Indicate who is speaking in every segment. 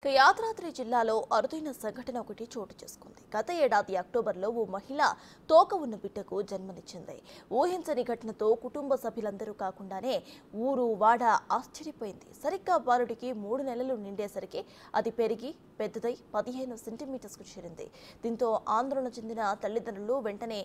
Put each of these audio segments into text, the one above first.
Speaker 1: యాదాద్రి జిల్లాలో అరుదైన సంఘటన ఒకటి చోటు చేసుకుంది. గత ఏడాది అక్టోబర్లో ఓ మహిళ తోక ఉన్న బిడ్డకు జన్మనిచ్చింది. ఊహించని ఘటనతో కుటుంబ సభ్యులందరూ కాకుండానే ఊరు వాడ ఆశ్చర్యపోయింది. సరిగ్గా బాలుడికి 3 నెలలు నిండేసరికి అది పెరిగి పెద్దదై 15 సెంటీమీటర్స్కు చేరింది. దీంతో ఆందోళన చెందిన తల్లిదండ్రులు వెంటనే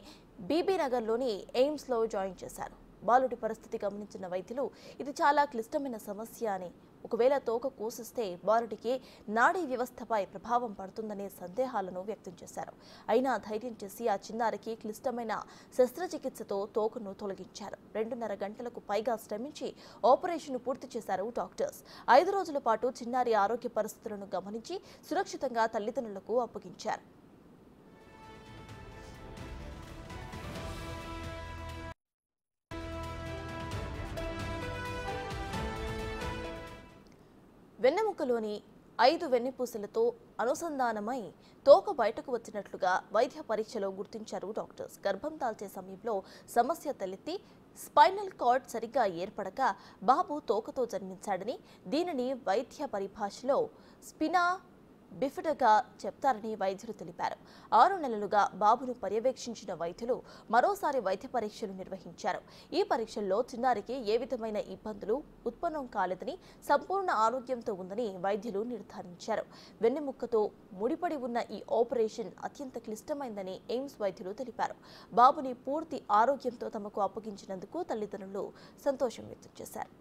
Speaker 1: బీబీ నగర్లోని ఎయిమ్స్లో జాయిన్ చేశారు. బాలుడి పరిస్థితి గమనించిన వైద్యులు ఇది చాలా క్లిష్టమైన సమస్య అని, ఒకవేళ తోక కోసిస్తే బాలుడికి నాడీ వ్యవస్థపై ప్రభావం పడుతుందనే సందేహాలను వ్యక్తం చేశారు. అయినా ధైర్యం చేసి ఆ చిన్నారికి క్లిష్టమైన శస్త్రచికిత్సతో తోకను తొలగించారు. 2.5 గంటలకు పైగా శ్రమించి ఆపరేషన్ పూర్తి చేశారు డాక్టర్స్. 5 రోజుల పాటు చిన్నారి ఆరోగ్య పరిస్థితులను గమనించి సురక్షితంగా తల్లిదండ్రులకు అప్పగించారు. వెన్నెముకలోని 5 వెన్నుపూసలతో అనుసంధానమై తోక బయటకు వచ్చినట్లుగా వైద్య పరీక్షలో గుర్తించారు డాక్టర్స్. గర్భం దాల్చే సమయంలో సమస్య తలెత్తి స్పైనల్ కార్డ్ సరిగ్గా ఏర్పడక బాబు తోకతో జన్మించాడని, దీనిని వైద్య పరిభాషలో స్పినా బిఫిడగా చెప్తారని వైద్యులు తెలిపారు. 6 నెలలుగా బాబును పర్యవేక్షించిన వైద్యులు మరోసారి వైద్య పరీక్షలు నిర్వహించారు. ఈ పరీక్షల్లో చిన్నారికి ఏ విధమైన ఇబ్బందులు ఉత్పన్నం కాలేదని, సంపూర్ణ ఆరోగ్యంతో ఉందని వైద్యులు నిర్ధారించారు. వెన్నెముక్కతో ముడిపడి ఉన్న ఈ ఆపరేషన్ అత్యంత క్లిష్టమైందని ఎయిమ్స్ వైద్యులు తెలిపారు. బాబుని పూర్తి ఆరోగ్యంతో తమకు అప్పగించినందుకు తల్లిదండ్రులు సంతోషం వ్యక్తం చేశారు.